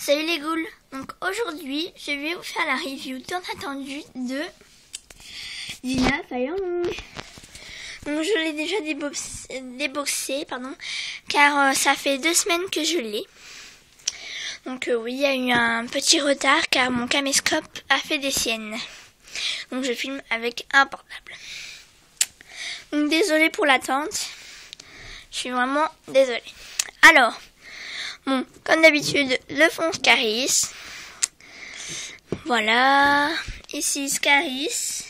Salut les ghouls. Donc aujourd'hui, je vais vous faire la review tant attendue de Dina Firelong. Donc je l'ai déjà déboxé, car ça fait 2 semaines que je l'ai. Donc oui, il y a eu un petit retard car mon caméscope a fait des siennes. Donc je filme avec un portable. Donc désolée pour l'attente. Je suis vraiment désolée. Alors, bon, comme d'habitude, le fond Scaris. Voilà. Ici Scaris.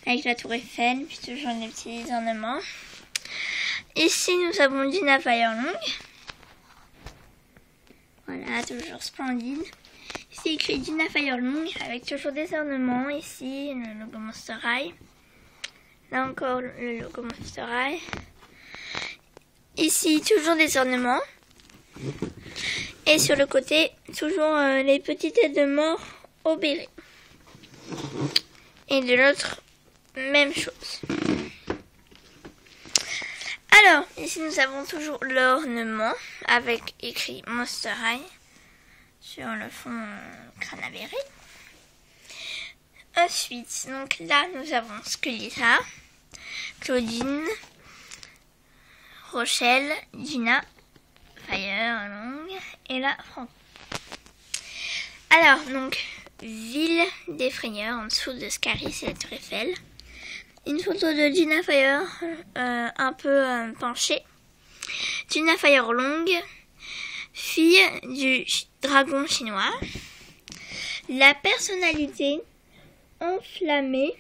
Avec la tour Eiffel, puis toujours les petits ornements. Ici, nous avons Dina Firelong. Voilà, toujours splendide. Ici, écrit Dina Firelong, avec toujours des ornements. Ici, le logo Monster High. Là encore, le logo Monster High. Ici, toujours des ornements. Et sur le côté, toujours les petites têtes de mort au béret. Et de l'autre, même chose. Alors, ici nous avons toujours l'ornement avec écrit Monster High sur le fond crâne avéré. Ensuite, donc là nous avons Skelita, Claudine, Rochelle, Dina Firelong et là Franck. Alors, donc, ville des frayeurs en dessous de Scaris et la tour Eiffel. Une photo de Dina Fire un peu penchée. Dina Firelong, fille du dragon chinois. La personnalité enflammée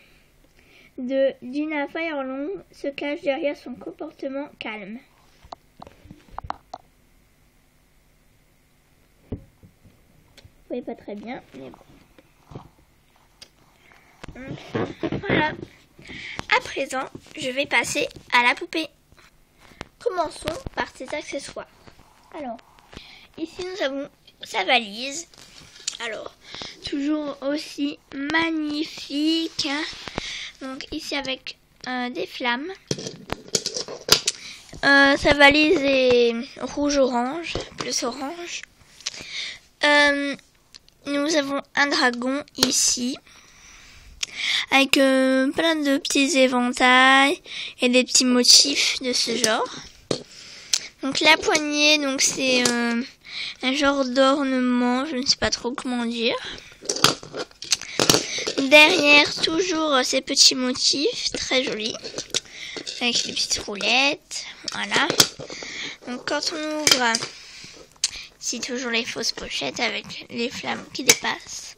de Dina Firelong se cache derrière son comportement calme. Vous voyez pas très bien, mais bon. Donc, voilà. À présent, je vais passer à la poupée. Commençons par ses accessoires. Alors, ici nous avons sa valise. Alors, toujours aussi magnifique. Donc ici avec des flammes. Sa valise est rouge-orange, plus orange. Nous avons un dragon ici, avec plein de petits éventails et des petits motifs de ce genre. Donc la poignée, donc c'est un genre d'ornement, je ne sais pas trop comment dire. Derrière, toujours ces petits motifs très jolis, avec les petites roulettes, voilà. Donc quand on ouvre, ici toujours les fausses pochettes avec les flammes qui dépassent.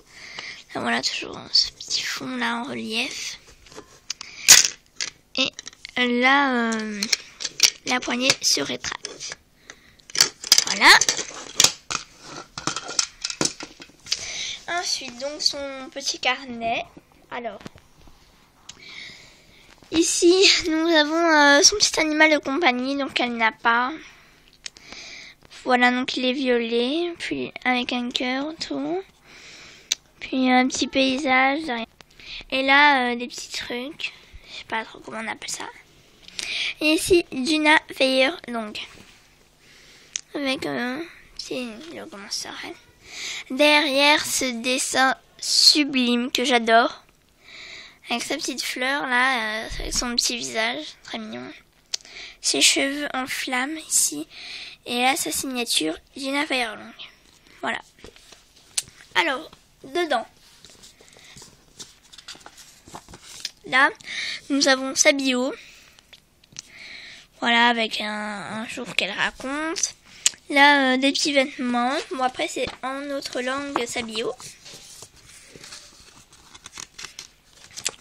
Là, voilà, toujours ce petit fond là en relief. Et là, la poignée se rétracte. Voilà. Ensuite, donc son petit carnet. Alors, ici, nous avons son petit animal de compagnie, donc elle n'a pas. Voilà, donc il est violet, puis avec un cœur autour. Puis un petit paysage derrière. Et là, des petits trucs. Je sais pas trop comment on appelle ça. Et ici, Dina Firelong. Avec un petit logo Monster High. Derrière ce dessin sublime que j'adore. Avec sa petite fleur là, avec son petit visage. Très mignon. Ses cheveux en flammes ici. Et là, sa signature, Dina Firelong. Voilà. Alors, dedans, là, nous avons sa bio. Voilà, avec un jour qu'elle raconte. Là, des petits vêtements. Bon, après, c'est en autre langue, sa bio.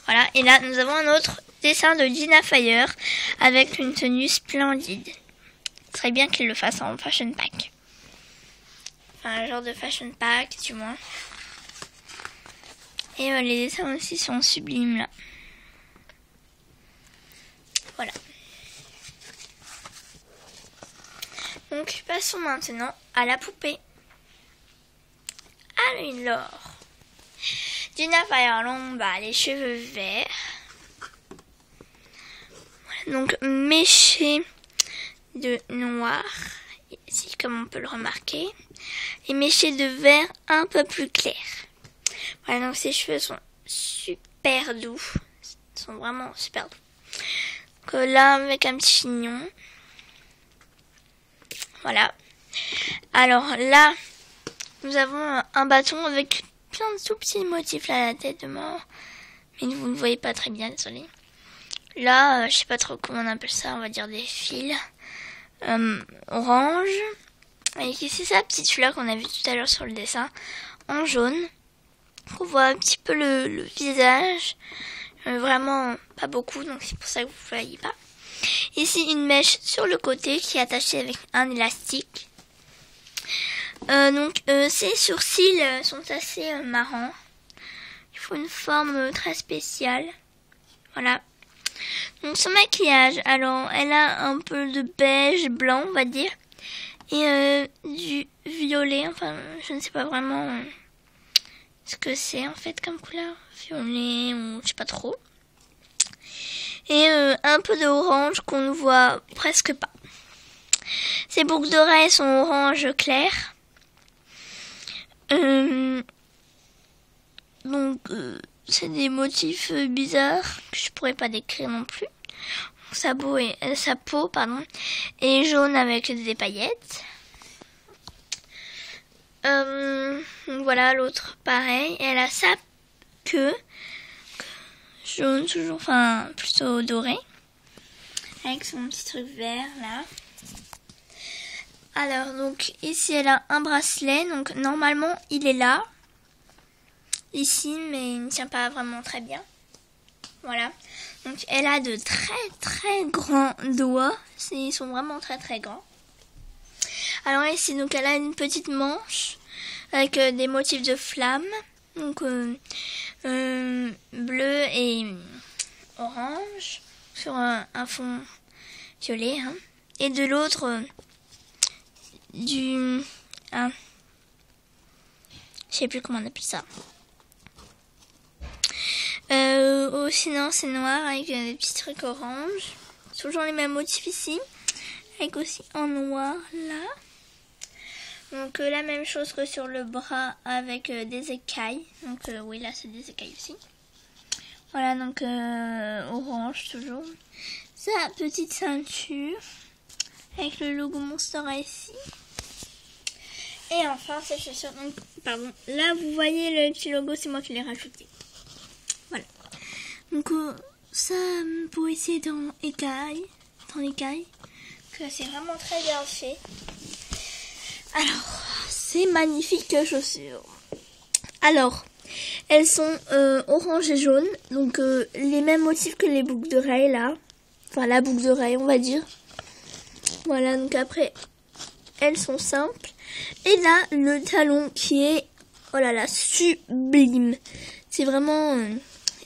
Voilà, et là, nous avons un autre dessin de Dina Fire avec une tenue splendide. Ce serait bien qu'il le fasse en fashion pack. Enfin, un genre de fashion pack, du moins. Et les dessins aussi sont sublimes là. Voilà. Donc passons maintenant à la poupée. Alors, Dina Firelong, les cheveux verts. Voilà, donc méchés de noir, ici comme on peut le remarquer. et mes shades de vert un peu plus clairs. Voilà, donc ses cheveux sont super doux. Ils sont vraiment super doux. Donc là, avec un petit chignon. Voilà. Alors là, nous avons un bâton avec plein de tout petits motifs là à la tête de mort. Mais vous ne voyez pas très bien, désolé. Là, je sais pas trop comment on appelle ça, on va dire des fils. Orange. Et ici, c'est sa petite fleur qu'on a vu tout à l'heure sur le dessin. En jaune. On voit un petit peu le visage. Vraiment pas beaucoup, donc c'est pour ça que vous ne voyez pas. Ici, une mèche sur le côté qui est attachée avec un élastique. Ses sourcils sont assez marrants. Il faut une forme très spéciale. Voilà. Donc son maquillage, alors elle a un peu de beige, blanc on va dire. Et du violet, enfin je ne sais pas vraiment ce que c'est en fait comme couleur. Violet ou je sais pas trop. Et un peu d'orange qu'on ne voit presque pas. Ses boucles d'oreilles sont orange clair. C'est des motifs bizarres que je pourrais pas décrire non plus. Sa peau est jaune avec des paillettes. Voilà, l'autre pareil. Elle a sa queue jaune toujours, enfin plutôt doré, avec son petit truc vert là. Alors donc ici elle a un bracelet, donc normalement il est là. Ici, mais il ne tient pas vraiment très bien. Voilà. Donc, elle a de très très grands doigts. Ils sont vraiment très très grands. Alors ici, donc, elle a une petite manche avec des motifs de flammes. Donc, bleu et orange sur un fond violet. Hein. Et de l'autre, je sais plus comment on appelle ça. Sinon c'est noir avec des petits trucs orange. Toujours les mêmes motifs ici. Avec aussi en noir là. Donc la même chose que sur le bras avec des écailles. Donc oui là c'est des écailles aussi. Voilà donc orange toujours. Sa petite ceinture. Avec le logo Monster ici. Et enfin ses chaussures. Donc pardon. Là vous voyez le petit logo, c'est moi qui l'ai rajouté. Voilà. Donc ça pour essayer dans écailles, que c'est vraiment très bien fait. Alors, c'est magnifiques chaussures. Alors, elles sont orange et jaune, donc les mêmes motifs que les boucles d'oreilles là. Enfin la boucle d'oreille on va dire. Voilà, donc après elles sont simples. Et là le talon qui est, oh là là, sublime. C'est vraiment...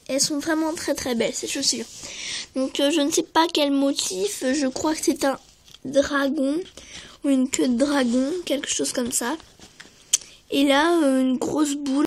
elles sont vraiment très très belles ces chaussures. Donc je ne sais pas quel motif, je crois que c'est un dragon ou une queue de dragon, quelque chose comme ça. Et là une grosse boule.